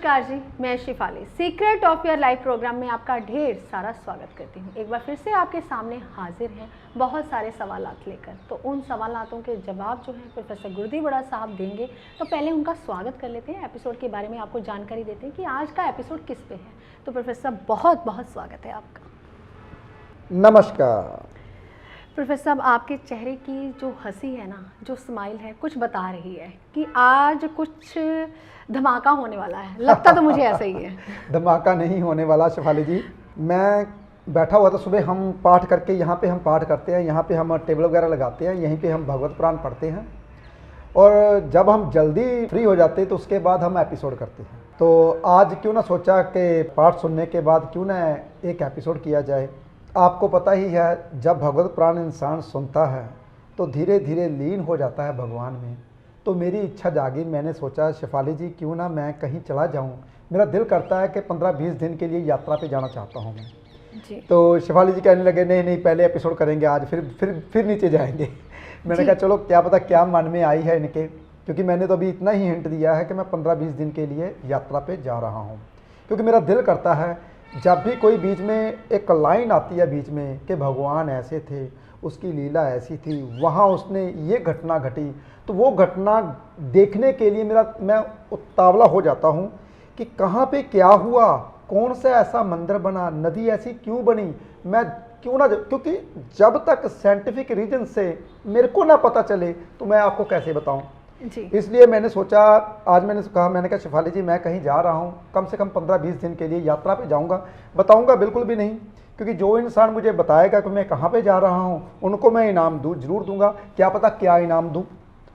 नमस्कार जी, मैं Shifali secret of your life programme में आपका ढेर सारा स्वागत करती हूँ। एक बार फिर से आपके सामने हाजिर हैं बहुत सारे सवालात लेकर। तो उन सवालातों के जवाब जो हैं प्रोफेसर गुरुदी बड़ा साहब देंगे। तो पहले उनका स्वागत कर लेते हैं, एपिसोड के बारे में आपको जानकारी देते हैं कि आज का एपिसोड किस पे है। तो प्रोफेसर बहुत बहुत स्वागत है आपका। नमस्कार प्रोफेसर साहब, आपके चेहरे की जो हंसी है ना, जो स्माइल है, कुछ बता रही है कि आज कुछ धमाका होने वाला है। लगता तो मुझे ऐसा ही है। धमाका नहीं होने वाला शिफाली जी। मैं बैठा हुआ था सुबह, हम पाठ करके यहाँ पे हम पाठ करते हैं, यहाँ पे हम टेबल वगैरह लगाते हैं, यहीं पे हम भगवत पुराण पढ़ते हैं और जब हम जल्दी फ्री हो जाते हैं तो उसके बाद हम एपिसोड करते हैं। तो आज क्यों ना सोचा कि पाठ सुनने के बाद क्यों ना एक एपिसोड किया जाए। आपको पता ही है, जब भगवत पुराण इंसान सुनता है तो धीरे धीरे लीन हो जाता है भगवान में। तो मेरी इच्छा जागी, मैंने सोचा शिफाली जी क्यों ना मैं कहीं चला जाऊं। मेरा दिल करता है कि 15-20 दिन के लिए यात्रा पे जाना चाहता हूं मैं जी। तो शिफाली जी कहने लगे नहीं नहीं पहले एपिसोड करेंगे आज, फिर नीचे जाएंगे। मैंने कहा चलो क्या पता क्या मन में आई है इनके, क्योंकि मैंने तो अभी इतना ही हिंट दिया है कि मैं 15-20 दिन के लिए यात्रा पे जा रहा हूँ। क्योंकि मेरा दिल करता है जब भी कोई बीच में एक लाइन आती है बीच में कि भगवान ऐसे थे, उसकी लीला ऐसी थी, वहाँ उसने ये घटना घटी, तो वो घटना देखने के लिए मैं उतावला हो जाता हूँ कि कहाँ पे क्या हुआ, कौन सा ऐसा मंदिर बना, नदी ऐसी क्यों बनी, मैं क्यों ना, क्योंकि जब तक साइंटिफिक रीजन से मेरे को ना पता चले तो मैं आपको कैसे बताऊँ जी। इसलिए मैंने सोचा, आज मैंने कहा शिफाली जी मैं कहीं जा रहा हूँ, कम से कम 15-20 दिन के लिए यात्रा पे जाऊँगा। बताऊँगा बिल्कुल भी नहीं, क्योंकि जो इंसान मुझे बताएगा कि मैं कहाँ पे जा रहा हूँ उनको मैं इनाम जरूर दूंगा। क्या पता क्या इनाम दूँ,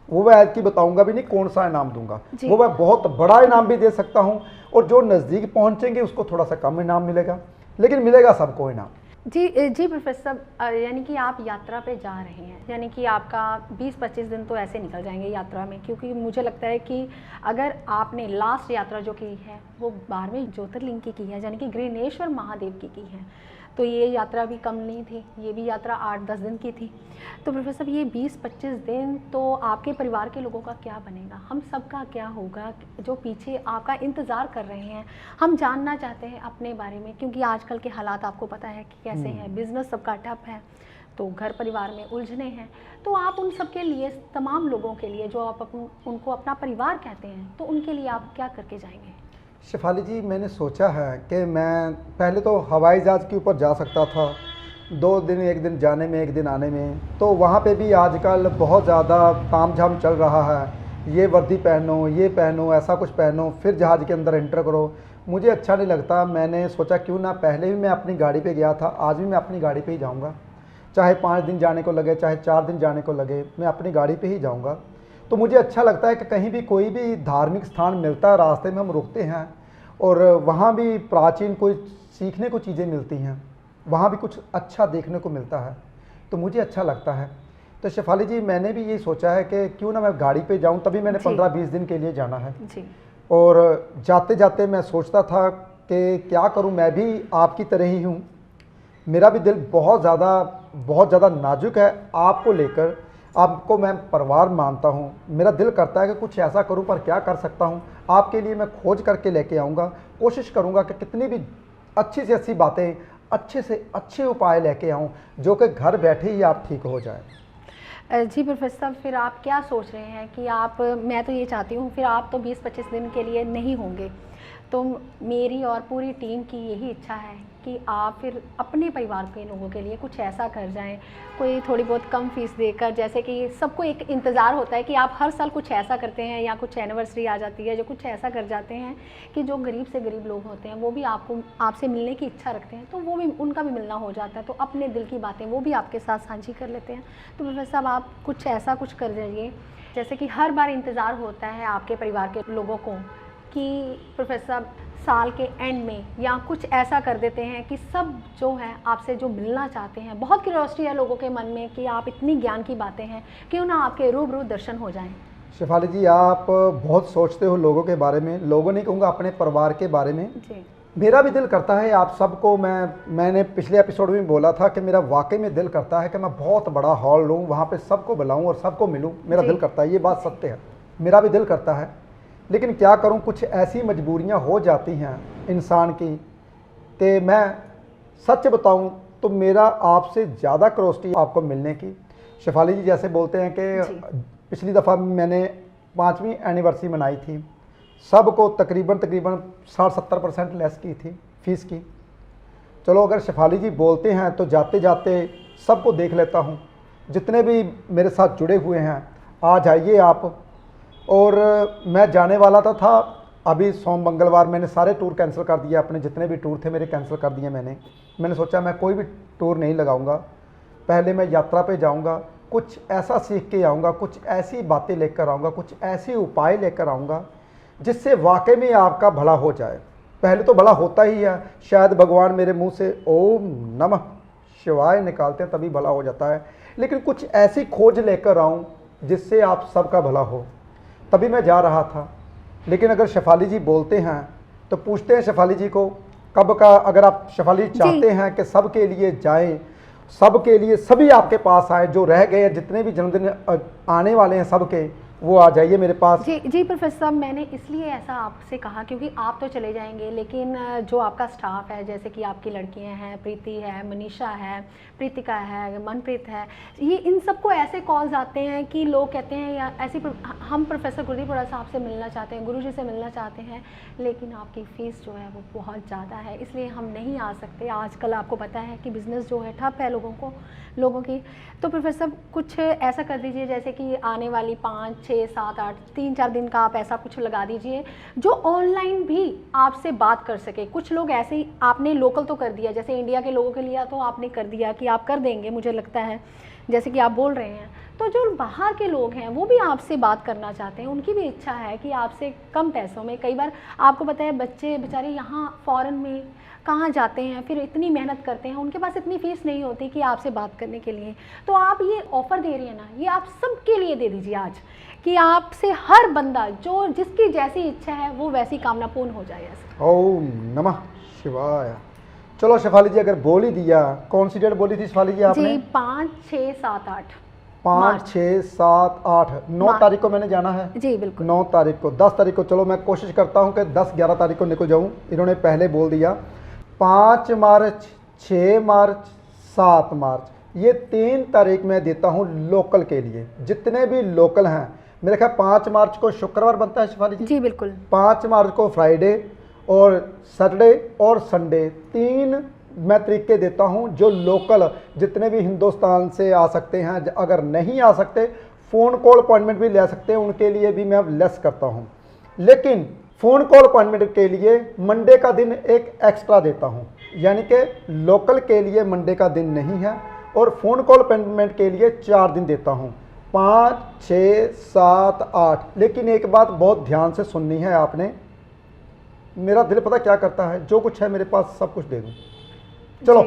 वो मैं ऐड की बताऊँगा भी नहीं कौन सा इनाम दूंगा। वो मैं बहुत बड़ा इनाम भी दे सकता हूँ और जो नज़दीक पहुँचेंगे उसको थोड़ा सा कम इनाम मिलेगा, लेकिन मिलेगा सबको इनाम। जी जी प्रोफेसर साहब, यानी कि आप यात्रा पे जा रहे हैं, यानी कि आपका 20-25 दिन तो ऐसे निकल जाएंगे यात्रा में। क्योंकि मुझे लगता है कि अगर आपने लास्ट यात्रा जो की है वो 12वें ज्योतिर्लिंग की है, यानी कि ग्रीनेश्वर महादेव की है, तो ये यात्रा भी कम नहीं थी, ये भी यात्रा 8-10 दिन की थी। तो प्रोफेसर साहब ये 20-25 दिन तो आपके परिवार के लोगों का क्या बनेगा, हम सबका क्या होगा जो पीछे आपका इंतज़ार कर रहे हैं। हम जानना चाहते हैं अपने बारे में, क्योंकि आजकल के हालात आपको पता है कि कैसे हैं, बिजनेस सबका ठप है, तो घर परिवार में उलझने हैं। तो आप उन सब के लिए, तमाम लोगों के लिए जो आप उनको अपना परिवार कहते हैं, तो उनके लिए आप क्या करके जाएंगे? शिफाली जी मैंने सोचा है कि मैं पहले तो हवाई जहाज़ के ऊपर जा सकता था, 2 दिन, 1 दिन जाने में 1 दिन आने में। तो वहाँ पे भी आजकल बहुत ज़्यादा तामझाम चल रहा है, ये वर्दी पहनो, ये पहनो, ऐसा कुछ पहनो, फिर जहाज़ के अंदर एंटर करो। मुझे अच्छा नहीं लगता। मैंने सोचा क्यों ना, पहले भी मैं अपनी गाड़ी पे गया था, आज भी मैं अपनी गाड़ी पे ही जाऊँगा, चाहे 5 दिन जाने को लगे, चाहे 4 दिन जाने को लगे, मैं अपनी गाड़ी पे ही जाऊँगा। तो मुझे अच्छा लगता है कि कहीं भी कोई भी धार्मिक स्थान मिलता है, रास्ते में हम रुकते हैं और वहाँ भी प्राचीन कोई सीखने को चीज़ें मिलती हैं, वहाँ भी कुछ अच्छा देखने को मिलता है, तो मुझे अच्छा लगता है। तो शिफाली जी मैंने भी ये सोचा है कि क्यों ना मैं गाड़ी पे जाऊँ, तभी मैंने 15-20 दिन के लिए जाना है जी। और जाते जाते मैं सोचता था कि क्या करूँ, मैं भी आपकी तरह ही हूँ, मेरा भी दिल बहुत ज़्यादा नाजुक है आपको लेकर। आपको मैं परिवार मानता हूँ, मेरा दिल करता है कि कुछ ऐसा करूँ, पर क्या कर सकता हूँ। आपके लिए मैं खोज करके लेके आऊँगा, कोशिश करूँगा कि कितनी भी अच्छी से अच्छी बातें, अच्छे से अच्छे उपाय लेके आऊँ जो कि घर बैठे ही आप ठीक हो जाए। जी प्रोफेसर साहब, फिर आप क्या सोच रहे हैं कि आप, मैं तो ये चाहती हूँ फिर आप तो 20-25 दिन के लिए नहीं होंगे, तो मेरी और पूरी टीम की यही इच्छा है कि आप फिर अपने परिवार के लोगों के लिए कुछ ऐसा कर जाएं, कोई थोड़ी बहुत कम फीस देकर। जैसे कि सबको एक इंतज़ार होता है कि आप हर साल कुछ ऐसा करते हैं या कुछ एनिवर्सरी आ जाती है जो कुछ ऐसा कर जाते हैं कि जो गरीब से गरीब लोग होते हैं वो भी आपसे मिलने की इच्छा रखते हैं, तो वो भी, उनका भी मिलना हो जाता है, तो अपने दिल की बातें वो भी आपके साथ साझी कर लेते हैं। तो प्रोफेसर साहब आप कुछ ऐसा कुछ कर जाइए, जैसे कि हर बार इंतज़ार होता है आपके परिवार के लोगों को कि प्रोफेसर साहब साल के एंड में या कुछ ऐसा कर देते हैं कि सब जो है आपसे जो मिलना चाहते हैं, बहुत क्यूरियोसिटी है लोगों के मन में कि आप इतनी ज्ञान की बातें हैं, क्यों ना आपके रूबरू दर्शन हो जाएं। शिफाली जी आप बहुत सोचते हो लोगों के बारे में, लोगों नहीं कहूँगा, अपने परिवार के बारे में। जी। मेरा भी दिल करता है आप सबको, मैंने पिछले एपिसोड में बोला था कि मेरा वाकई में दिल करता है कि मैं बहुत बड़ा हॉल लूँ, वहाँ पे सबको बुलाऊँ और सबको मिलूँ। मेरा दिल करता है, ये बात सत्य है, मेरा भी दिल करता है। लेकिन क्या करूं, कुछ ऐसी मजबूरियां हो जाती हैं इंसान की कि मैं सच बताऊं तो मेरा आपसे ज़्यादा क्रोस्टी आपको मिलने की। शेफाली जी जैसे बोलते हैं जी। कि पिछली दफ़ा मैंने 5वीं एनिवर्सरी मनाई थी, सबको तकरीबन 60-70% लेस की थी फ़ीस की। चलो अगर शेफाली जी बोलते हैं तो जाते जाते सबको देख लेता हूँ, जितने भी मेरे साथ जुड़े हुए हैं आ जाइए आप। और मैं जाने वाला था अभी सोम मंगलवार, मैंने सारे टूर कैंसिल कर दिए, अपने जितने भी टूर थे मेरे कैंसिल कर दिए मैंने सोचा मैं कोई भी टूर नहीं लगाऊंगा, पहले मैं यात्रा पे जाऊंगा, कुछ ऐसा सीख के आऊँगा, कुछ ऐसी बातें लेकर आऊँगा, कुछ ऐसे उपाय लेकर आऊँगा जिससे वाकई में आपका भला हो जाए। पहले तो भला होता ही है, शायद भगवान मेरे मुंह से ओम नमः शिवाय निकालते हैं तभी भला हो जाता है, लेकिन कुछ ऐसी खोज लेकर आऊँ जिससे आप सबका भला हो, तभी मैं जा रहा था। लेकिन अगर शेफाली जी बोलते हैं तो पूछते हैं शेफाली जी को कब का, अगर आप शेफाली जी चाहते हैं कि सबके लिए जाएं, सबके लिए सभी आपके पास आए, जो रह गए हैं जितने भी जन्मदिन आने वाले हैं सबके, वो आ जाइए मेरे पास। जी जी प्रोफेसर साहब, मैंने इसलिए ऐसा आपसे कहा क्योंकि आप तो चले जाएंगे, लेकिन जो आपका स्टाफ है, जैसे कि आपकी लड़कियां हैं, प्रीति है, मनीषा है, प्रीतिका है, मनप्रीत है, ये इन सबको ऐसे कॉल्स आते हैं कि लोग कहते हैं या ऐसी हम प्रोफेसर गुरदीप हुड्डा साहब से मिलना चाहते हैं, गुरुजी से मिलना चाहते हैं, लेकिन आपकी फ़ीस जो है वो बहुत ज़्यादा है, इसलिए हम नहीं आ सकते। आजकल आपको पता है कि बिज़नेस जो है ठप है लोगों की। तो प्रोफेसर कुछ ऐसा कर दीजिए जैसे कि आने वाली 5, 6, 7, 8, 3-4 दिन का आप ऐसा कुछ लगा दीजिए जो ऑनलाइन भी आपसे बात कर सके। कुछ लोग ऐसे ही, आपने लोकल तो कर दिया, जैसे इंडिया के लोगों के लिए तो आपने कर दिया कि आप कर देंगे, मुझे लगता है जैसे कि आप बोल रहे हैं। तो जो बाहर के लोग हैं वो भी आपसे बात करना चाहते हैं, उनकी भी इच्छा है कि आपसे कम पैसों में, कई बार आपको पता है बच्चे बेचारे यहाँ फ़ॉरेन में कहाँ जाते हैं, फिर इतनी मेहनत करते हैं, उनके पास इतनी फ़ीस नहीं होती कि आपसे बात करने के लिए। तो आप ये ऑफ़र दे रही हैं ना, ये आप सबके लिए दे दीजिए आज, कि आपसे हर बंदा जो जिसकी जैसी इच्छा है वो वैसी कामना पूर्ण हो जाए। ऐसा ओम नमः शिवाय। चलो शेफाली जी अगर बोल ही दिया, कौन सी डेट बोली थी शेफाली जी आपने? जी 5, 6, 7, 8 5, 6, 7, 8 9 तारीख को मैंने जाना है। जी बिल्कुल। 9 तारीख को, 10 तारीख को, चलो मैं कोशिश करता हूँ कि 10-11 तारीख को निकल जाऊँ, इन्होंने पहले बोल दिया। 5 मार्च, 6 मार्च, 7 मार्च, ये 3 तारीख मैं देता हूँ लोकल के लिए, जितने भी लोकल हैं। मेरे ख्याल 5 मार्च को शुक्रवार बनता है शेफाली जी? जी बिल्कुल। 5 मार्च को फ्राइडे और सैटरडे और संडे, 3 मैं तरीके देता हूं जो लोकल जितने भी हिंदुस्तान से आ सकते हैं, अगर नहीं आ सकते फ़ोन कॉल अपॉइंटमेंट भी ले सकते हैं, उनके लिए भी मैं लेस करता हूं। लेकिन फ़ोन कॉल अपॉइंटमेंट के लिए मंडे का दिन एक एक्स्ट्रा देता हूं, यानी कि लोकल के लिए मंडे का दिन नहीं है, और फ़ोन कॉल अपॉइंटमेंट के लिए 4 दिन देता हूं, 5, 6, 7, 8। लेकिन एक बात बहुत ध्यान से सुननी है आपने, मेरा दिल पता क्या करता है, जो कुछ है मेरे पास सब कुछ दे दूं। चलो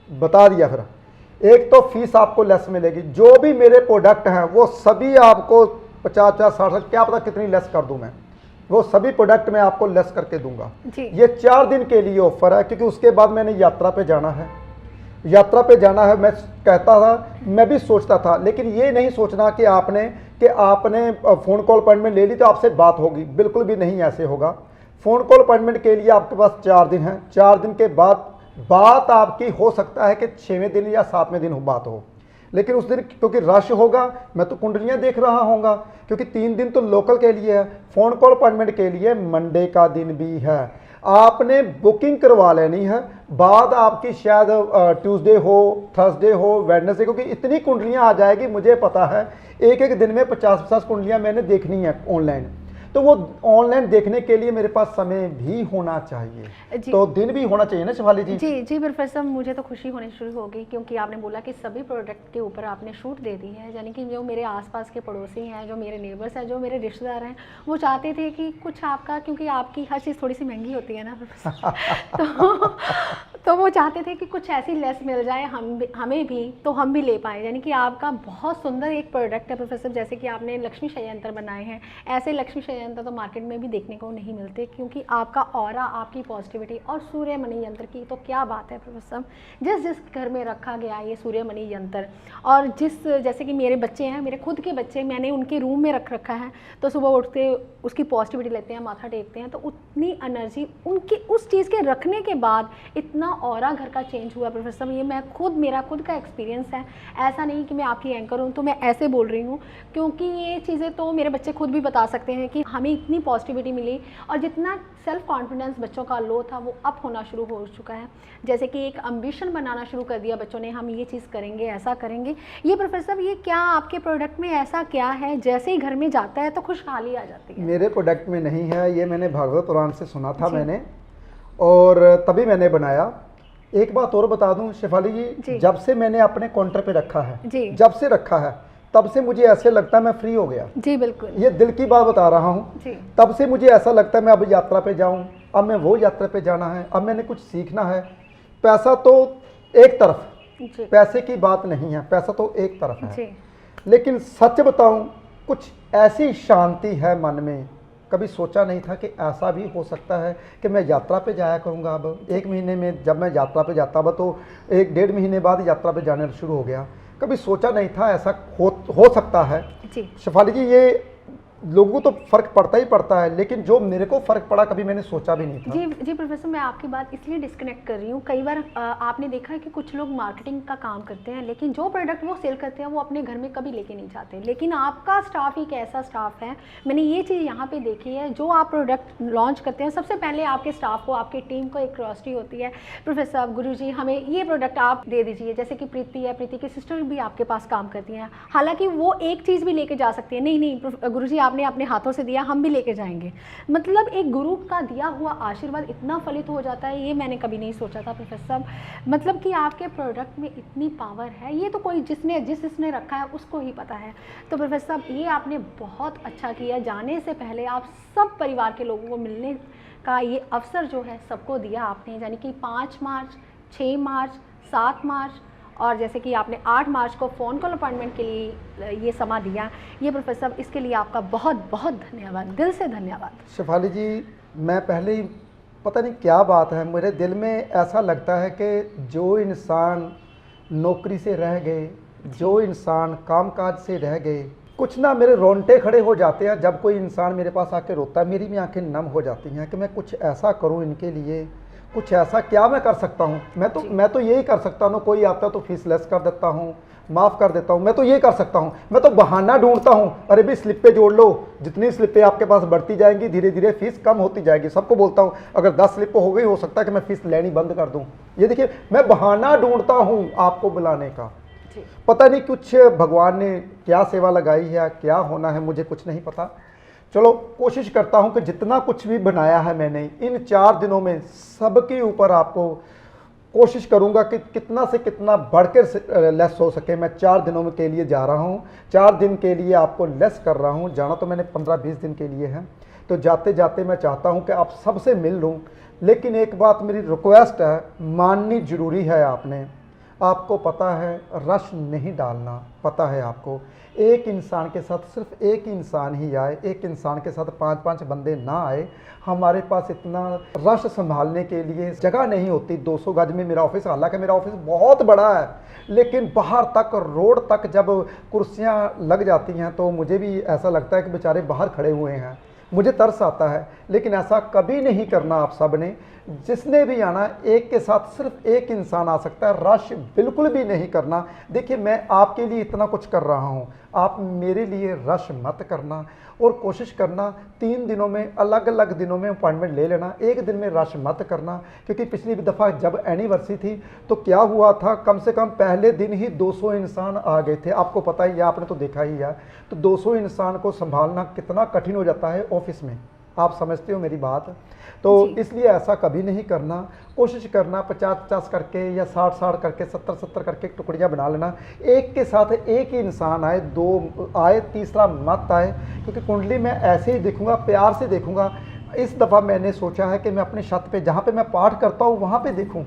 बता दिया। फिर एक तो फीस आपको लेस मिलेगी, जो भी मेरे प्रोडक्ट हैं वो सभी आपको 50-50, 60, क्या पता कितनी लेस कर दूं मैं, वो सभी प्रोडक्ट मैं आपको लेस करके दूंगा। ये 4 दिन के लिए ऑफर है, क्योंकि उसके बाद मैंने यात्रा पे जाना है। यात्रा पे जाना है, मैं कहता था, मैं भी सोचता था, लेकिन ये नहीं सोचना कि आपने फ़ोन कॉल अपॉइंटमेंट ले ली तो आपसे बात होगी, बिल्कुल भी नहीं ऐसे होगा। फ़ोन कॉल अपॉइंटमेंट के लिए आपके पास 4 दिन हैं, 4 दिन के बाद बात आपकी हो सकता है कि 6वें दिन या 7वें दिन बात हो, लेकिन उस दिन क्योंकि रश होगा, मैं तो कुंडलियां देख रहा होऊंगा, क्योंकि 3 दिन तो लोकल के लिए है। फ़ोन कॉल अपॉइंटमेंट के लिए मंडे का दिन भी है, आपने बुकिंग करवा लेनी है। बाद आपकी शायद ट्यूसडे हो, थर्सडे हो, वेडनेसडे, क्योंकि इतनी कुंडलियां आ जाएगी, मुझे पता है एक दिन में 50-50 कुंडलियां मैंने देखनी है ऑनलाइन, तो वो ऑनलाइन देखने के लिए मेरे पास समय भी होना चाहिए, तो दिन भी होना चाहिए ना शेफाली जी? जी जी प्रोफेसर, मुझे तो खुशी होनी शुरू हो गई, क्योंकि आपने बोला कि सभी प्रोडक्ट के ऊपर आपने छूट दे दी है, यानी कि जो मेरे आसपास के पड़ोसी हैं, जो मेरे नेबर्स हैं, जो मेरे रिश्तेदार हैं, वो चाहते थे कि कुछ आपका, क्योंकि आपकी हर चीज़ थोड़ी सी महंगी होती है ना प्रोफेसर तो वो चाहते थे कि कुछ ऐसी लेस मिल जाए हमें भी, तो हम भी ले पाएँ। यानी कि आपका बहुत सुंदर एक प्रोडक्ट है प्रोफेसर, जैसे कि आपने लक्ष्मी शयंत्र बनाए हैं, ऐसे लक्ष्मी शयंत्र तो मार्केट में भी देखने को नहीं मिलते, क्योंकि आपका ऑरा, आपकी पॉजिटिविटी और सूर्य मणि यंत्र की तो क्या बात है प्रोफेसर। जिस जिस घर में रखा गया ये सूर्य मणि यंत्र, और जैसे कि मेरे बच्चे हैं, मेरे खुद के बच्चे, मैंने उनके रूम में रख रखा है, तो सुबह उठते उसकी पॉजिटिविटी लेते हैं, माथा टेकते हैं, तो उतनी एनर्जी उनकी उस चीज़ के रखने के बाद इतना ऑरा घर का चेंज हुआ प्रोफेसर। ये मैं मेरा खुद का एक्सपीरियंस है, ऐसा नहीं कि मैं आपकी एंकर हूँ तो मैं ऐसे बोल रही हूँ, क्योंकि ये चीज़ें तो मेरे बच्चे खुद भी बता सकते हैं कि हमें इतनी पॉजिटिविटी मिली, और जितना सेल्फ कॉन्फिडेंस बच्चों का लो था वो अप होना शुरू हो चुका है। जैसे कि एक एम्बिशन बनाना शुरू कर दिया बच्चों ने, हम ये चीज़ करेंगे, ऐसा करेंगे। ये प्रोफेसर, ये क्या आपके प्रोडक्ट में ऐसा क्या है, जैसे ही घर में जाता है तो खुशहाली आ जाती है? मेरे प्रोडक्ट में नहीं है, ये मैंने भागवत पुराण से सुना था मैंने, और तभी मैंने बनाया। एक बात और बता दूं शेफाली जी, जब से मैंने अपने काउंटर पे रखा है, जब से रखा है, तब से मुझे ऐसे लगता है मैं फ्री हो गया जी। बिल्कुल, ये दिल की बात बता रहा हूँ जी। तब से मुझे ऐसा लगता है मैं अब यात्रा पे जाऊँ, अब मैं वो यात्रा पे जाना है, अब मैंने कुछ सीखना है। पैसा तो एक तरफ जी, पैसे की बात नहीं है, पैसा तो एक तरफ है जी। लेकिन सच बताऊं, कुछ ऐसी शांति है मन में, कभी सोचा नहीं था कि ऐसा भी हो सकता है कि मैं यात्रा पे जाया करूंगा। अब 1 महीने में जब मैं यात्रा पे जाता था तो 1-1.5 महीने बाद यात्रा पे जाने शुरू हो गया। कभी सोचा नहीं था ऐसा हो सकता है जी। शेफाली जी, ये लोगों को तो फ़र्क पड़ता ही पड़ता है, लेकिन जो मेरे को फ़र्क पड़ा कभी मैंने सोचा भी नहीं था। जी प्रोफेसर, मैं आपकी बात इसलिए डिस्कनेक्ट कर रही हूँ। कई बार आपने देखा है कि कुछ लोग मार्केटिंग का काम करते हैं, लेकिन जो प्रोडक्ट वो सेल करते हैं वो अपने घर में कभी लेके नहीं जाते। लेकिन आपका स्टाफ एक ऐसा स्टाफ है, मैंने ये चीज़ यहाँ पे देखी है, जो आप प्रोडक्ट लॉन्च करते हैं सबसे पहले आपके स्टाफ को, आपकी टीम को एक क्यूरियोसिटी होती है, प्रोफेसर गुरु जी हमें ये प्रोडक्ट आप दे दीजिए। जैसे कि प्रीति है, प्रीति की सिस्टर भी आपके पास काम करती हैं, हालाँकि वो एक चीज़ भी लेके जा सकती है, नहीं गुरु जी आपने अपने हाथों से दिया, हम भी लेके जाएंगे। मतलब एक गुरु का दिया हुआ आशीर्वाद इतना फलित हो जाता है, ये मैंने कभी नहीं सोचा था प्रोफेसर। मतलब कि आपके प्रोडक्ट में इतनी पावर है, ये तो कोई जिसने रखा है उसको ही पता है। तो प्रोफेसर ये आपने बहुत अच्छा किया, जाने से पहले आप सब परिवार के लोगों को मिलने का ये अवसर जो है सबको दिया आपने, यानी कि 5 मार्च, 6 मार्च, 7 मार्च, और जैसे कि आपने 8 मार्च को फ़ोन कॉल अपॉइंटमेंट के लिए ये समा दिया। ये प्रोफेसर, इसके लिए आपका बहुत बहुत धन्यवाद, दिल से धन्यवाद। शेफाली जी, मैं पहले ही पता नहीं क्या बात है, मेरे दिल में ऐसा लगता है कि जो इंसान नौकरी से रह गए, जो इंसान कामकाज से रह गए, कुछ ना मेरे रोंगटे खड़े हो जाते हैं जब कोई इंसान मेरे पास आके रोता है। मेरी भी आंखें नम हो जाती हैं कि मैं कुछ ऐसा करूं इनके लिए, कुछ ऐसा क्या मैं कर सकता हूं। मैं तो यही कर सकता हूं, कोई आता तो फीस लेस कर देता हूं, माफ़ कर देता हूं, मैं तो ये कर सकता हूं। मैं तो बहाना ढूंढता हूं, अरे भी स्लिपें जोड़ लो, जितनी स्लिपें आपके पास बढ़ती जाएंगी धीरे धीरे फीस कम होती जाएगी। सबको बोलता हूं अगर 10 स्लिप हो गई, हो सकता है कि मैं फीस लेनी बंद कर दूं। ये देखिए, मैं बहाना ढूंढता हूं आपको बुलाने का। पता नहीं कुछ भगवान ने क्या सेवा लगाई है, क्या होना है, मुझे कुछ नहीं पता। चलो, कोशिश करता हूं कि जितना कुछ भी बनाया है मैंने इन 4 दिनों में, सबके ऊपर आपको कोशिश करूंगा कि कितना से कितना बढ़कर लेस हो सके। मैं 4 दिनों में के लिए जा रहा हूं, 4 दिन के लिए आपको लेस कर रहा हूं। जाना तो मैंने 15-20 दिन के लिए है, तो जाते जाते मैं चाहता हूं कि आप सबसे मिल लूं। लेकिन एक बात मेरी रिक्वेस्ट है, माननी ज़रूरी है आपने। आपको पता है रश नहीं डालना, पता है आपको। एक इंसान के साथ सिर्फ एक इंसान ही आए, एक इंसान के साथ 5-5 बंदे ना आए। हमारे पास इतना रश संभालने के लिए जगह नहीं होती। 200 गज में मेरा ऑफिस, हालांकि मेरा ऑफिस बहुत बड़ा है, लेकिन बाहर तक, रोड तक जब कुर्सियां लग जाती हैं तो मुझे भी ऐसा लगता है कि बेचारे बाहर खड़े हुए हैं, मुझे तरस आता है। लेकिन ऐसा कभी नहीं करना आप सब ने। जिसने भी आना, एक के साथ सिर्फ एक इंसान आ सकता है, रश बिल्कुल भी नहीं करना। देखिए, मैं आपके लिए इतना कुछ कर रहा हूँ, आप मेरे लिए रश मत करना। और कोशिश करना 3 दिनों में, अलग अलग दिनों में अपॉइंटमेंट ले लेना, एक दिन में रश मत करना। क्योंकि पिछली दफ़ा जब एनिवर्सरी थी तो क्या हुआ था, कम से कम पहले दिन ही 200 इंसान आ गए थे। आपको पता ही है, आपने तो देखा ही है। तो 200 इंसान को संभालना कितना कठिन हो जाता है ऑफिस में, आप समझते हो मेरी बात। तो इसलिए ऐसा कभी नहीं करना। कोशिश करना 50-50 करके या 60-60 करके, 70-70 करके टुकड़ियाँ बना लेना। एक के साथ एक ही इंसान आए, 2 आए, तीसरा मत आए। क्योंकि कुंडली में ऐसे ही देखूंगा, प्यार से देखूंगा। इस दफ़ा मैंने सोचा है कि मैं अपने छत पे, जहाँ पे मैं पाठ करता हूँ वहाँ पे देखूँ।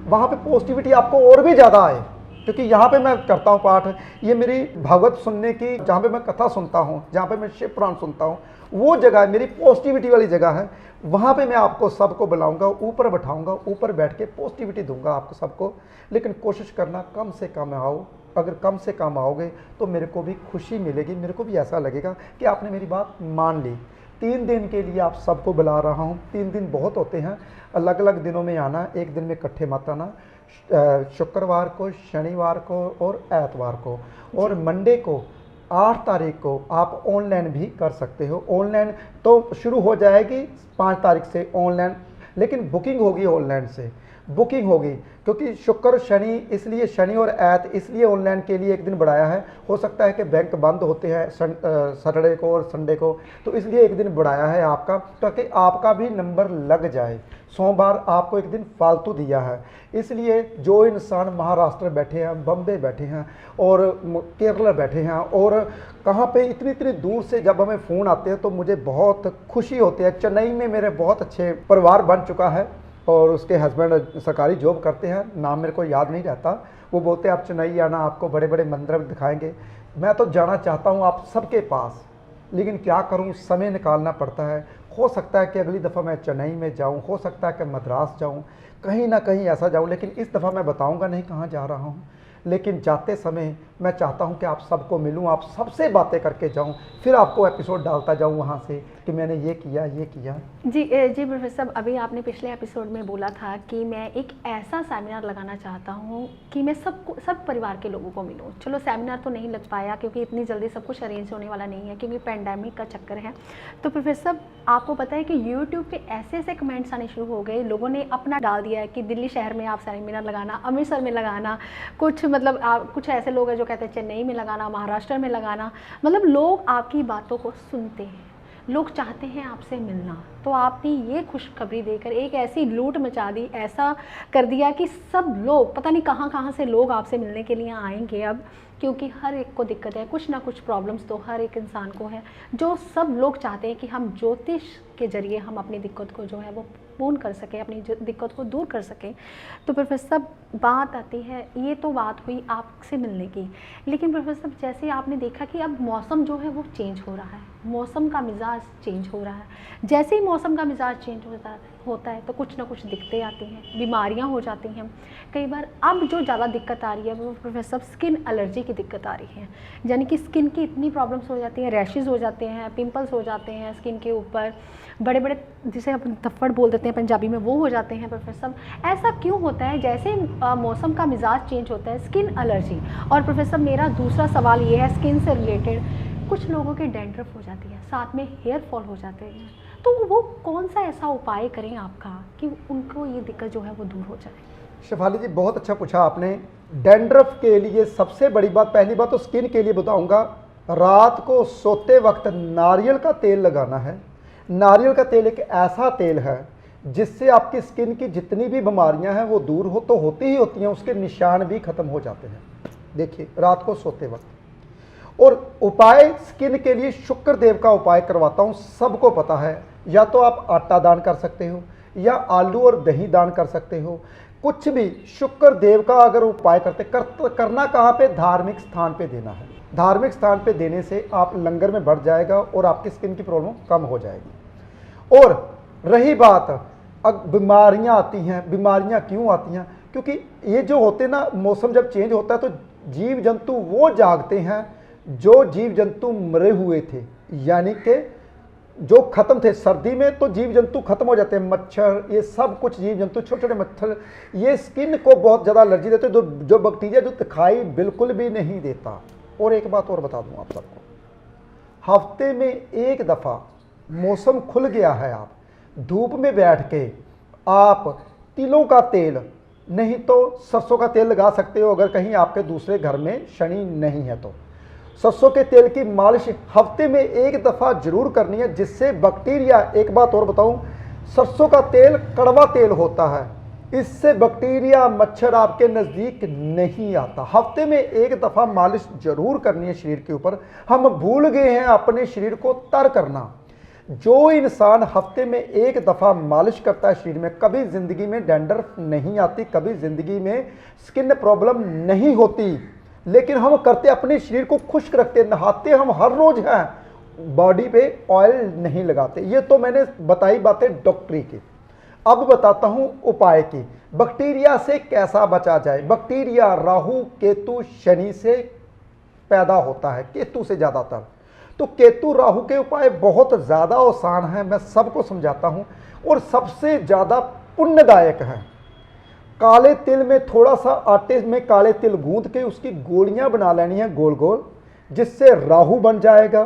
वहाँ पे पॉजिटिविटी आपको और भी ज़्यादा आए। क्योंकि यहाँ पे मैं करता हूँ पाठ, ये मेरी भागवत सुनने की, जहाँ पे मैं कथा सुनता हूँ, जहाँ पे मैं शिव पुराण सुनता हूँ, वो जगह है मेरी पॉजिटिविटी वाली जगह है। वहाँ पे मैं आपको सबको बुलाऊंगा, ऊपर बैठाऊंगा, ऊपर बैठ के पॉजिटिविटी दूंगा आपको सबको। लेकिन कोशिश करना कम से कम आओ। अगर कम से कम आओगे तो मेरे को भी खुशी मिलेगी, मेरे को भी ऐसा लगेगा कि आपने मेरी बात मान ली। 3 दिन के लिए आप सबको बुला रहा हूँ। 3 दिन बहुत होते हैं, अलग अलग दिनों में आना, एक दिन में इकट्ठे मत आना। शुक्रवार को, शनिवार को और एतवार को, और मंडे को 8 तारीख को आप ऑनलाइन भी कर सकते हो। ऑनलाइन तो शुरू हो जाएगी 5 तारीख से ऑनलाइन, लेकिन बुकिंग होगी ऑनलाइन से, बुकिंग होगी। क्योंकि शुक्र शनि, इसलिए शनि और ऐत इसलिए ऑनलाइन के लिए एक दिन बढ़ाया है। हो सकता है कि बैंक बंद होते हैं सैटरडे को और संडे को, तो इसलिए एक दिन बढ़ाया है आपका, ताकि आपका भी नंबर लग जाए। सोमवार आपको एक दिन फालतू दिया है, इसलिए जो इंसान महाराष्ट्र बैठे हैं, बम्बे बैठे हैं और केरला बैठे हैं और कहाँ पे इतनी इतनी दूर से जब हमें फ़ोन आते हैं तो मुझे बहुत खुशी होती है। चेन्नई में मेरे बहुत अच्छे परिवार बन चुका है और उसके हस्बैंड सरकारी जॉब करते हैं, नाम मेरे को याद नहीं रहता। वो बोलते हैं आप चेन्नई आना, आपको बड़े बड़े मंदिर दिखाएंगे। मैं तो जाना चाहता हूँ आप सबके पास, लेकिन क्या करूँ, समय निकालना पड़ता है। हो सकता है कि अगली दफ़ा मैं चेन्नई में जाऊँ, हो सकता है कि मद्रास जाऊँ, कहीं ना कहीं ऐसा जाऊँ, लेकिन इस दफ़ा मैं बताऊँगा नहीं कहाँ जा रहा हूँ। लेकिन जाते समय मैं चाहता हूं कि आप सबको मिलूं, आप सबसे बातें करके जाऊं, फिर आपको एपिसोड डालता जाऊं वहां से कि मैंने ये किया, ये किया। जी जी प्रोफेसर साहब, अभी आपने पिछले एपिसोड में बोला था कि मैं एक ऐसा सेमिनार लगाना चाहता हूं कि मैं सब परिवार के लोगों को मिलूं। चलो सेमिनार तो नहीं लग पाया क्योंकि इतनी जल्दी सब कुछ अरेंज होने वाला नहीं है, क्योंकि पेंडेमिक का चक्कर है। तो प्रोफेसर साहब, आपको पता है कि यूट्यूब पे ऐसे ऐसे कमेंट्स आने शुरू हो गए, लोगों ने अपना डाल दिया है कि दिल्ली शहर में आप सेमिनार लगाना, अमृतसर में लगाना, कुछ मतलब कुछ ऐसे लोग हैं जो कहते हैं चेन्नई में लगाना, महाराष्ट्र में लगाना। मतलब लोग आपकी बातों को सुनते हैं, लोग चाहते हैं आपसे मिलना। तो आपने ये खुशखबरी देकर एक ऐसी लूट मचा दी, ऐसा कर दिया कि सब लोग पता नहीं कहाँ कहाँ से लोग आपसे मिलने के लिए आएंगे अब, क्योंकि हर एक को दिक्कत है, कुछ ना कुछ प्रॉब्लम्स तो हर एक इंसान को है, जो सब लोग चाहते हैं कि हम ज्योतिष के जरिए हम अपनी दिक्कत को जो है वो पूर्ण कर सकें, अपनी दिक्कत को दूर कर सकें। तो प्रोफेसर साहब, बात आती है, ये तो बात हुई आपसे मिलने की, लेकिन प्रोफेसर साहब जैसे आपने देखा कि अब मौसम जो है वो चेंज हो रहा है, मौसम का मिजाज चेंज हो रहा है। जैसे ही मौसम का मिजाज चेंज होता है तो कुछ ना कुछ दिक्कतें आती हैं, बीमारियां हो जाती हैं। कई बार अब जो ज़्यादा दिक्कत आ रही है वो प्रोफेसर साहब स्किन एलर्जी की दिक्कत आ रही है, यानी कि स्किन की इतनी प्रॉब्लम्स हो जाती हैं, रैशेज़ हो जाते हैं, पिंपल्स हो जाते हैं स्किन के ऊपर, बड़े बड़े जिसे अपन थप्पड़ बोल देते हैं पंजाबी में, वो हो जाते हैं। प्रोफेसर साहब ऐसा क्यों होता है? जैसे मौसम का मिजाज चेंज होता है, स्किन एलर्जी। और प्रोफेसर साहब मेरा दूसरा सवाल ये है स्किन से रिलेटेड, कुछ लोगों के डैंड्रफ हो जाती है, साथ में हेयर फॉल हो जाते हैं, तो वो कौन सा ऐसा उपाय करें आपका कि उनको ये दिक्कत जो है वो दूर हो जाए? शेफाली जी, बहुत अच्छा पूछा आपने। डैंड्रफ के लिए सबसे बड़ी बात, पहली बात तो स्किन के लिए बताऊंगा, रात को सोते वक्त नारियल का तेल लगाना है। नारियल का तेल एक ऐसा तेल है जिससे आपकी स्किन की जितनी भी बीमारियां हैं वो दूर हो तो होती ही होती हैं, उसके निशान भी खत्म हो जाते हैं। देखिए, रात को सोते वक्त। और उपाय स्किन के लिए शुक्र देव का उपाय करवाता हूँ, सबको पता है। या तो आप आटा दान कर सकते हो या आलू और दही दान कर सकते हो, कुछ भी शुक्र देव का अगर उपाय करना कहाँ पे, धार्मिक स्थान पे देना है। धार्मिक स्थान पे देने से आप लंगर में बढ़ जाएगा और आपकी स्किन की प्रॉब्लम कम हो जाएगी। और रही बात, अब बीमारियां आती हैं, बीमारियां क्यों आती हैं? क्योंकि ये जो होते ना, मौसम जब चेंज होता है तो जीव जंतु वो जागते हैं जो जीव जंतु मरे हुए थे, यानी कि जो खत्म थे। सर्दी में तो जीव जंतु खत्म हो जाते हैं, मच्छर, ये सब कुछ जीव जंतु, छोटे छोटे मच्छर, ये स्किन को बहुत ज़्यादा एलर्जी देते हैं, जो बैक्टीरिया जो दिखाई बिल्कुल भी नहीं देता। और एक बात और बता दूं आप सबको, हफ्ते में एक दफ़ा मौसम खुल गया है, आप धूप में बैठ के आप तिलों का तेल, नहीं तो सरसों का तेल लगा सकते हो, अगर कहीं आपके दूसरे घर में शनि नहीं है तो सरसों के तेल की मालिश हफ्ते में एक दफ़ा जरूर करनी है, जिससे बैक्टीरिया, एक बात और बताऊं, सरसों का तेल कड़वा तेल होता है, इससे बैक्टीरिया मच्छर आपके नज़दीक नहीं आता। हफ्ते में एक दफ़ा मालिश जरूर करनी है शरीर के ऊपर। हम भूल गए हैं अपने शरीर को तर करना। जो इंसान हफ्ते में एक दफ़ा मालिश करता है शरीर में, कभी ज़िंदगी में डैंड्रफ नहीं आती, कभी ज़िंदगी में स्किन प्रॉब्लम नहीं होती। लेकिन हम करते अपने शरीर को खुश्क रखते, नहाते हम हर रोज़ हैं, बॉडी पे ऑयल नहीं लगाते। ये तो मैंने बताई बातें डॉक्टरी की। अब बताता हूँ उपाय की। बैक्टीरिया से कैसा बचा जाए। बैक्टीरिया राहु केतु शनि से पैदा होता है, केतु से ज़्यादातर। तो केतु राहु के उपाय बहुत ज़्यादा आसान हैं, मैं सबको समझाता हूँ, और सबसे ज़्यादा पुण्यदायक है। काले तिल में थोड़ा सा आटे में काले तिल गूंद के उसकी गोलियां बना लेनी है गोल गोल, जिससे राहु बन जाएगा,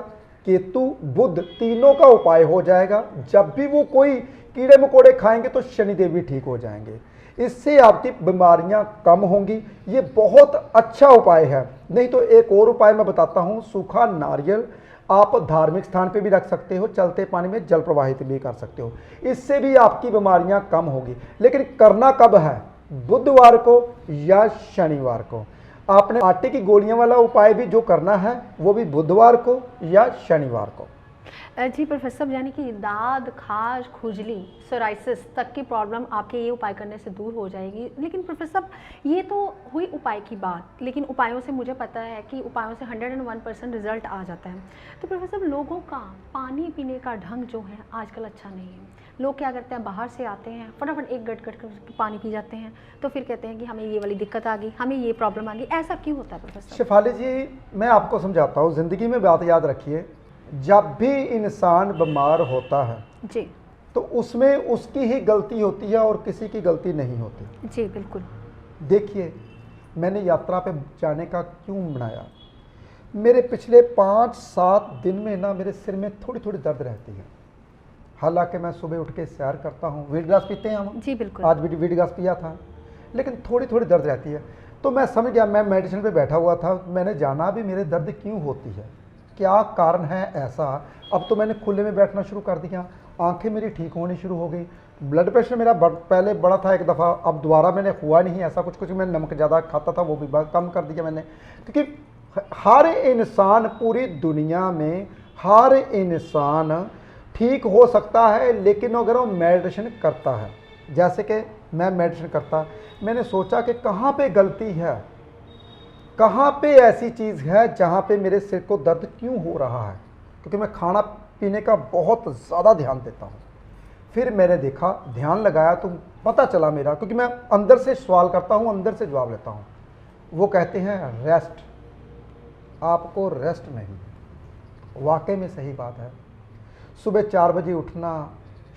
केतु बुध तीनों का उपाय हो जाएगा। जब भी वो कोई कीड़े मकोड़े खाएंगे तो शनिदेव भी ठीक हो जाएंगे। इससे आपकी बीमारियां कम होंगी। ये बहुत अच्छा उपाय है। नहीं तो एक और उपाय मैं बताता हूँ, सूखा नारियल आप धार्मिक स्थान पे भी रख सकते हो, चलते पानी में जल प्रवाहित भी कर सकते हो। इससे भी आपकी बीमारियां कम होगी। लेकिन करना कब है? बुधवार को या शनिवार को। आपने आटे की गोलियां वाला उपाय भी जो करना है वो भी बुधवार को या शनिवार को। जी प्रोफेसर साहब, यानी कि दाद, खाज, खुजली, सोराइसिस तक की प्रॉब्लम आपके ये उपाय करने से दूर हो जाएगी। लेकिन प्रोफेसर साहब, ये तो हुई उपाय की बात, लेकिन उपायों से मुझे पता है कि उपायों से 101% रिजल्ट आ जाता है। तो प्रोफेसर साहब, लोगों का पानी पीने का ढंग जो है आजकल अच्छा नहीं है। लोग क्या करते हैं, बाहर से आते हैं, फटाफट एक गट गट कर पानी पी जाते हैं, तो फिर कहते हैं कि हमें ये वाली दिक्कत आ गई, हमें ये प्रॉब्लम आ गई। ऐसा क्यों होता है प्रोफेसर? शेफाली जी, मैं आपको समझाता हूँ। ज़िंदगी में बात याद रखिए, जब भी इंसान बीमार होता है जी, तो उसमें उसकी ही गलती होती है और किसी की गलती नहीं होती। जी बिल्कुल। देखिए, मैंने यात्रा पे जाने का क्यों बनाया। मेरे पिछले 5-7 दिन में ना मेरे सिर में थोड़ी थोड़ी दर्द रहती है। हालांकि मैं सुबह उठ के सैर करता हूँ, वीट ग्लास पीते हैं हम। जी बिल्कुल। आज भी वीट ग्लास पिया था, लेकिन थोड़ी थोड़ी दर्द रहती है। तो मैं समझ गया, मैं मेडिसिन पे बैठा हुआ था, मैंने जाना भी मेरे दर्द क्यों होती है, क्या कारण है ऐसा। अब तो मैंने खुले में बैठना शुरू कर दिया, आंखें मेरी ठीक होनी शुरू हो गई। ब्लड प्रेशर मेरा पहले बड़ा था एक दफ़ा, अब दोबारा मैंने हुआ नहीं ऐसा कुछ। मैं नमक ज़्यादा खाता था, वो भी कम कर दिया मैंने। क्योंकि हर इंसान, पूरी दुनिया में हर इंसान ठीक हो सकता है, लेकिन अगर वो मेडिटेशन करता है, जैसे कि मैं मेडिटेशन करता, मैंने सोचा कि कहाँ पे गलती है, कहाँ पे ऐसी चीज़ है जहाँ पे मेरे सिर को दर्द क्यों हो रहा है। क्योंकि मैं खाना पीने का बहुत ज़्यादा ध्यान देता हूँ। फिर मैंने देखा, ध्यान लगाया तो पता चला मेरा, क्योंकि मैं अंदर से सवाल करता हूँ, अंदर से जवाब लेता हूँ। वो कहते हैं रेस्ट, आपको रेस्ट नहीं। वाकई में सही बात है। सुबह 4 बजे उठना,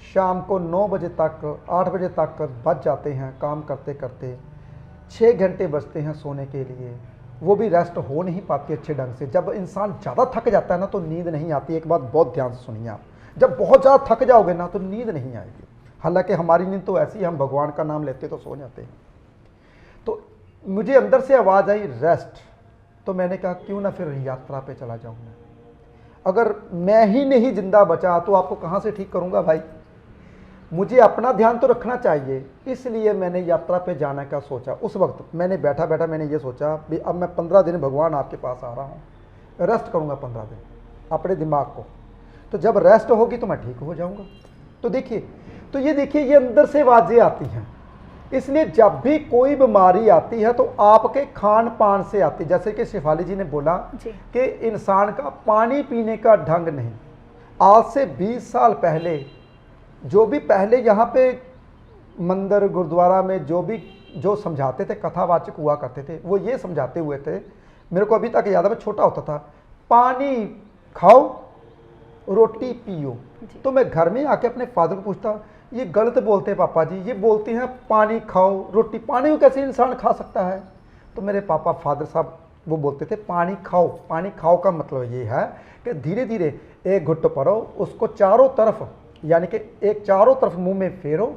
शाम को 9 बजे तक, 8 बजे तक बच जाते हैं काम करते करते। 6 घंटे बचते हैं सोने के लिए, वो भी रेस्ट हो नहीं पाती अच्छे ढंग से। जब इंसान ज़्यादा थक जाता है ना तो नींद नहीं आती। एक बात बहुत ध्यान से सुनिए आप, जब बहुत ज़्यादा थक जाओगे ना तो नींद नहीं आएगी। हालांकि हमारी नींद तो ऐसी है, हम भगवान का नाम लेते तो सो जाते हैं। तो मुझे अंदर से आवाज़ आई रेस्ट, तो मैंने कहा क्यों ना फिर यात्रा पे चला जाऊँ मैं। अगर मैं ही नहीं जिंदा बचा तो आपको कहाँ से ठीक करूँगा भाई। मुझे अपना ध्यान तो रखना चाहिए, इसलिए मैंने यात्रा पे जाने का सोचा। उस वक्त मैंने बैठा बैठा मैंने ये सोचा भी अब मैं 15 दिन भगवान आपके पास आ रहा हूँ, रेस्ट करूँगा 15 दिन अपने दिमाग को। तो जब रेस्ट होगी तो मैं ठीक हो जाऊँगा। तो देखिए, तो ये देखिए, ये अंदर से आवाज़ें आती हैं। इसलिए जब भी कोई बीमारी आती है तो आपके खान पान से आती है। जैसे कि शेफाली जी ने बोला कि इंसान का पानी पीने का ढंग नहीं। आज से 20 साल पहले जो भी पहले यहाँ पे मंदिर गुरुद्वारा में जो समझाते थे, कथावाचक हुआ करते थे, वो ये समझाते हुए थे, मेरे को अभी तक याद है, मैं छोटा होता था, पानी खाओ रोटी पियो। तो मैं घर में आके अपने फादर को पूछता, ये गलत बोलते हैं पापा जी, ये बोलते हैं पानी खाओ रोटी, पानी को कैसे इंसान खा सकता है। तो मेरे पापा फादर साहब वो बोलते थे पानी खाओ। पानी खाओ का मतलब ये है कि धीरे धीरे एक घुट्ट परो, उसको चारों तरफ, यानी कि एक चारों तरफ मुंह में फेरो,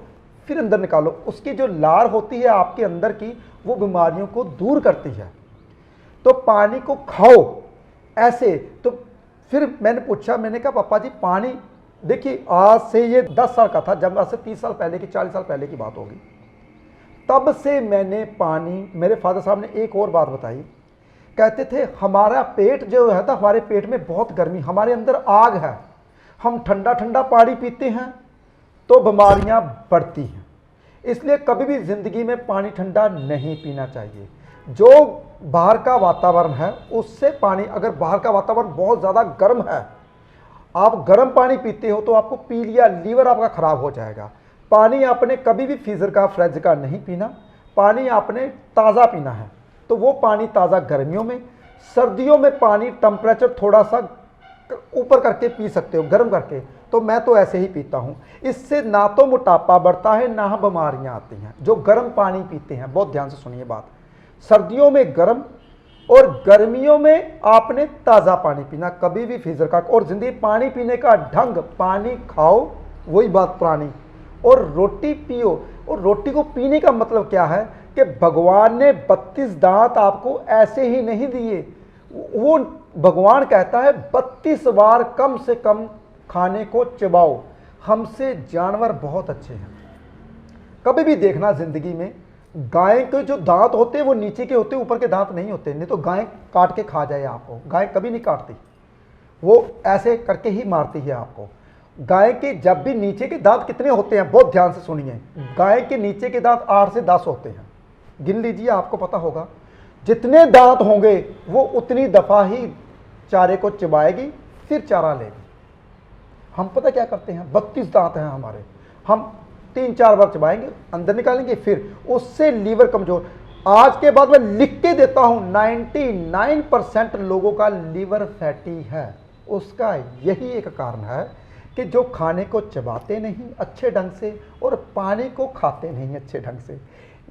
फिर अंदर निकालो। उसकी जो लार होती है आपके अंदर की, वो बीमारियों को दूर करती है। तो पानी को खाओ ऐसे। तो फिर मैंने पूछा, मैंने कहा पापा जी पानी, देखिए आज से ये 10 साल का था, जब आज से 30 साल पहले की, 40 साल पहले की बात होगी। तब से मैंने पानी, मेरे फादर साहब ने एक और बात बताई, कहते थे हमारा पेट जो है था, हमारे पेट में बहुत गर्मी, हमारे अंदर आग है, हम ठंडा ठंडा पानी पीते हैं तो बीमारियां बढ़ती हैं। इसलिए कभी भी ज़िंदगी में पानी ठंडा नहीं पीना चाहिए। जो बाहर का वातावरण है उससे पानी, अगर बाहर का वातावरण बहुत ज़्यादा गर्म है, आप गर्म पानी पीते हो तो आपको पी लिया, लीवर आपका ख़राब हो जाएगा। पानी आपने कभी भी फ्रीज़र का, फ्रिज का नहीं पीना, पानी आपने ताज़ा पीना है। तो वो पानी ताज़ा गर्मियों में, सर्दियों में पानी टेम्परेचर थोड़ा सा ऊपर करके पी सकते हो, गर्म करके। तो मैं तो ऐसे ही पीता हूँ। इससे ना तो मोटापा बढ़ता है ना बीमारियाँ आती हैं। जो गर्म पानी पीते हैं, बहुत ध्यान से सुनिए बात, सर्दियों में गर्म और गर्मियों में आपने ताज़ा पानी पीना, कभी भी फ्रीजर का। और जिंदगी पानी पीने का ढंग, पानी खाओ, वही बात पुरानी, और रोटी पियो। और रोटी को पीने का मतलब क्या है कि भगवान ने 32 दांत आपको ऐसे ही नहीं दिए। वो भगवान कहता है 32 बार कम से कम खाने को चबाओ। हमसे जानवर बहुत अच्छे हैं। कभी भी देखना जिंदगी में, गाय के जो दांत होते हैं वो नीचे के होते हैं, ऊपर के दांत नहीं होते। नहीं तो गाय काट के खा जाए आपको। गाय कभी नहीं काटती, वो ऐसे करके ही मारती है आपको। गाय के जब भी नीचे के दांत कितने होते हैं, बहुत ध्यान से सुनिए, गाय के नीचे के दांत 8 से 10 होते हैं। गिन लीजिए, आपको पता होगा। जितने दांत होंगे वो उतनी दफा ही चारे को चबाएगी, फिर चारा लेगी। हम पता क्या करते हैं, 32 दांत हैं हमारे, हम 3-4 बार चबाएंगे, अंदर निकालेंगे, फिर उससे लीवर कमजोर। आज के बाद मैं लिख के देता हूं, 99% लोगों का लीवर फैटी है। उसका यही एक कारण है कि जो खाने को चबाते नहीं अच्छे ढंग से और पानी को खाते नहीं अच्छे ढंग से।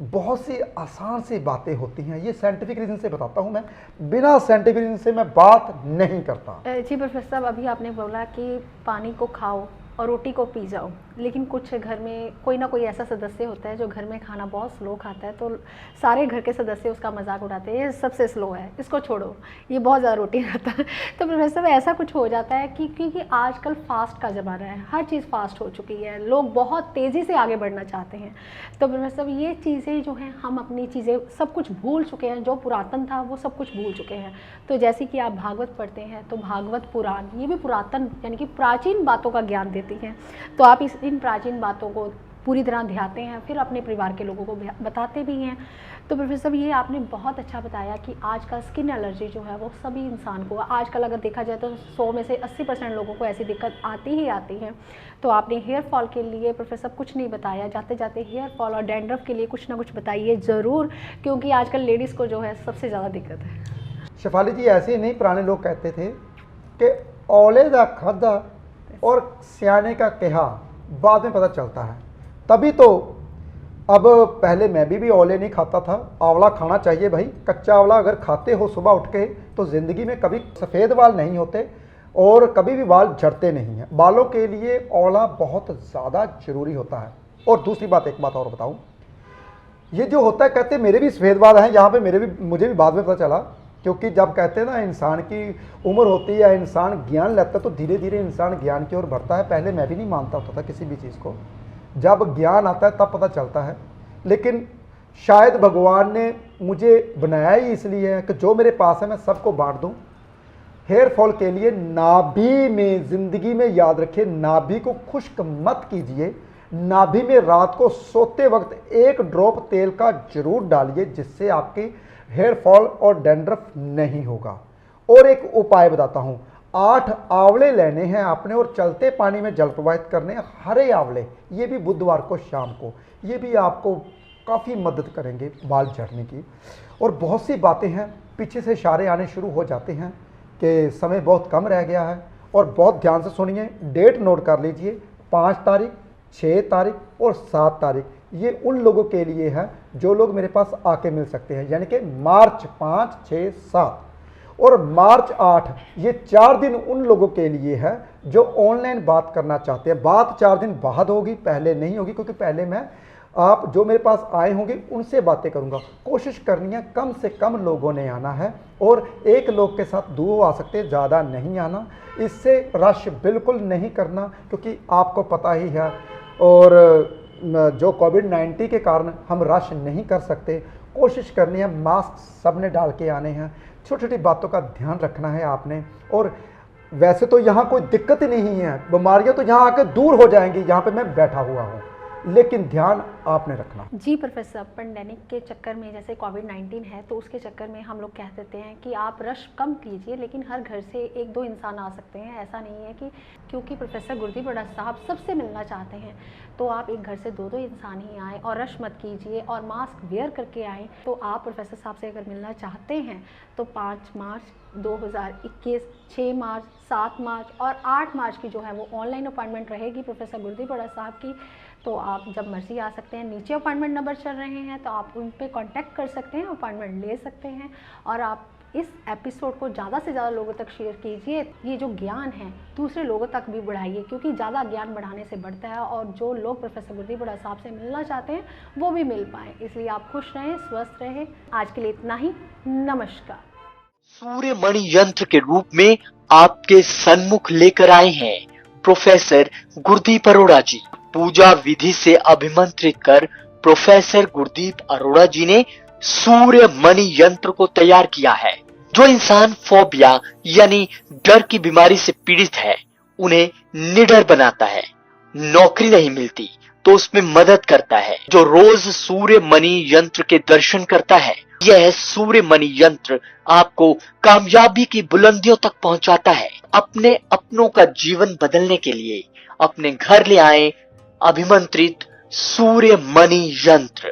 बहुत सी आसान सी बातें होती हैं, ये साइंटिफिक रीजन से बताता हूं मैं, बिना साइंटिफिक रीजन से मैं बात नहीं करता। जी प्रोफेसर साहब, अभी आपने बोला कि पानी को खाओ और रोटी को पी जाओ, लेकिन कुछ घर में कोई ना कोई ऐसा सदस्य होता है जो घर में खाना बहुत स्लो खाता है, तो सारे घर के सदस्य उसका मजाक उड़ाते हैं, ये सबसे स्लो है, इसको छोड़ो, ये बहुत ज़्यादा रोटी खाता है। तो प्रोफेसर साहब, ऐसा कुछ हो जाता है कि क्योंकि आजकल फास्ट का ज़माना है, हर चीज़ फास्ट हो चुकी है, लोग बहुत तेज़ी से आगे बढ़ना चाहते हैं। तो प्रोफेसर साहब, ये चीज़ें जो हैं, हम अपनी चीज़ें सब कुछ भूल चुके हैं, जो पुरातन था वो सब कुछ भूल चुके हैं। तो जैसे कि आप भागवत पढ़ते हैं, तो भागवत पुराण, ये भी पुरातन यानी कि प्राचीन बातों का ज्ञान देती हैं। तो आप इन प्राचीन बातों को पूरी तरह ध्याते हैं, फिर अपने परिवार के लोगों को बताते भी हैं। तो प्रोफेसर, ये आपने बहुत अच्छा बताया कि आजकल स्किन एलर्जी जो है वो सभी इंसान को, आजकल अगर देखा जाए तो 100 में से 80% लोगों को ऐसी दिक्कत आती ही आती है। तो आपने हेयर फॉल के लिए प्रोफेसर कुछ नहीं बताया, जाते जाते हेयर फॉल और डैंड्रफ के लिए कुछ ना कुछ बताइए ज़रूर, क्योंकि आजकल लेडीज़ को जो है सबसे ज़्यादा दिक्कत है। शेफाली जी, ऐसे ही नहीं, पुराने लोग कहते थे कि औले दा खादा और सियाने का कहा बाद में पता चलता है। तभी तो अब, पहले मैं भी औले नहीं खाता था। आंवला खाना चाहिए भाई, कच्चा आंवला अगर खाते हो सुबह उठ के तो ज़िंदगी में कभी सफ़ेद बाल नहीं होते और कभी भी बाल झड़ते नहीं हैं। बालों के लिए आंवला बहुत ज़्यादा ज़रूरी होता है। और दूसरी बात, एक बात और बताऊँ, ये जो होता है, कहते मेरे भी सफ़ेद बाल हैं यहाँ पे, मुझे भी बाद में पता चला, क्योंकि जब कहते हैं ना इंसान की उम्र होती है या इंसान ज्ञान लेता है तो धीरे धीरे इंसान ज्ञान की ओर बढ़ता है। पहले मैं भी नहीं मानता होता था किसी भी चीज़ को, जब ज्ञान आता है तब पता चलता है। लेकिन शायद भगवान ने मुझे बनाया ही इसलिए है कि जो मेरे पास है मैं सबको बांट दूं। हेयर फॉल के लिए नाभि में, ज़िंदगी में याद रखिए, नाभि को खुश्क मत कीजिए। नाभि में रात को सोते वक्त 1 ड्रॉप तेल का जरूर डालिए, जिससे आपके हेयर फॉल और डैंड्रफ नहीं होगा। और एक उपाय बताता हूँ, 8 आंवले लेने हैं आपने और चलते पानी में जल प्रवाहित करने हैं, हरे आंवले, ये भी बुधवार को शाम को, ये भी आपको काफ़ी मदद करेंगे बाल झड़ने की। और बहुत सी बातें हैं, पीछे से इशारे आने शुरू हो जाते हैं कि समय बहुत कम रह गया है। और बहुत ध्यान से सुनिए, डेट नोट कर लीजिए, 5 तारीख, 6 तारीख और 7 तारीख, ये उन लोगों के लिए है जो लोग मेरे पास आके मिल सकते हैं, यानी कि मार्च 5, 6, 7 और मार्च 8, ये 4 दिन उन लोगों के लिए है जो ऑनलाइन बात करना चाहते हैं। बात 4 दिन बाद होगी, पहले नहीं होगी, क्योंकि पहले मैं आप जो मेरे पास आए होंगे उनसे बातें करूंगा। कोशिश करनी है कम से कम लोगों ने आना है और एक लोग के साथ 2 आ सकते हैं, ज़्यादा नहीं आना। इससे रश बिल्कुल नहीं करना, क्योंकि आपको पता ही है, और जो कोविड-19 के कारण हम रश नहीं कर सकते। कोशिश करनी है, मास्क सब ने डाल के आने हैं, छोटी छोटी बातों का ध्यान रखना है आपने। और वैसे तो यहाँ कोई दिक्कत ही नहीं है, बीमारियाँ तो यहाँ आकर दूर हो जाएंगी, यहाँ पे मैं बैठा हुआ हूँ, लेकिन ध्यान आपने रखना। जी प्रोफेसर, पेंडेमिक के चक्कर में जैसे कोविड-19 है तो उसके चक्कर में हम लोग कह देते हैं कि आप रश कम कीजिए, लेकिन हर घर से 1-2 इंसान आ सकते हैं। ऐसा नहीं है कि क्योंकि प्रोफेसर गुरदीप बड़ा साहब सबसे मिलना चाहते हैं तो आप एक घर से 2-2 इंसान ही आएँ और रश मत कीजिए और मास्क वेयर करके आएँ। तो आप प्रोफेसर साहब से अगर मिलना चाहते हैं तो 5 मार्च 2021, 6 मार्च, 7 मार्च और 8 मार्च की जो है वो ऑनलाइन अपॉइंटमेंट रहेगी प्रोफेसर गुरदीप बड़ा साहब की। तो आप जब मर्जी आ सकते हैं। नीचे अपॉइंटमेंट नंबर चल रहे हैं तो आप उन पे कांटेक्ट कर सकते हैं, अपॉइंटमेंट ले सकते हैं। और आप इस एपिसोड को ज़्यादा से ज़्यादा लोगों तक शेयर कीजिए। ये जो ज्ञान है दूसरे लोगों तक भी बढ़ाइए, क्योंकि ज़्यादा ज्ञान बढ़ाने से बढ़ता है और जो लोग प्रोफेसर गुरदीप बड़ा साहब से मिलना चाहते हैं वो भी मिल पाएँ। इसलिए आप खुश रहें, स्वस्थ रहें। आज के लिए इतना ही। नमस्कार। सूर्य मणि यंत्र के रूप में आपके सन्मुख लेकर आए हैं प्रोफेसर गुरदीप अरोड़ा जी। पूजा विधि से अभिमंत्रित कर प्रोफेसर गुरदीप अरोड़ा जी ने सूर्य मणि यंत्र को तैयार किया है, जो इंसान फोबिया यानी डर की बीमारी से पीड़ित है उन्हें निडर बनाता है। नौकरी नहीं मिलती तो उसमें मदद करता है। जो रोज सूर्य मणि यंत्र के दर्शन करता है, यह सूर्य मणि यंत्र आपको कामयाबी की बुलंदियों तक पहुंचाता है। अपने अपनों का जीवन बदलने के लिए अपने घर ले आए अभिमंत्रित सूर्य मणि यंत्र।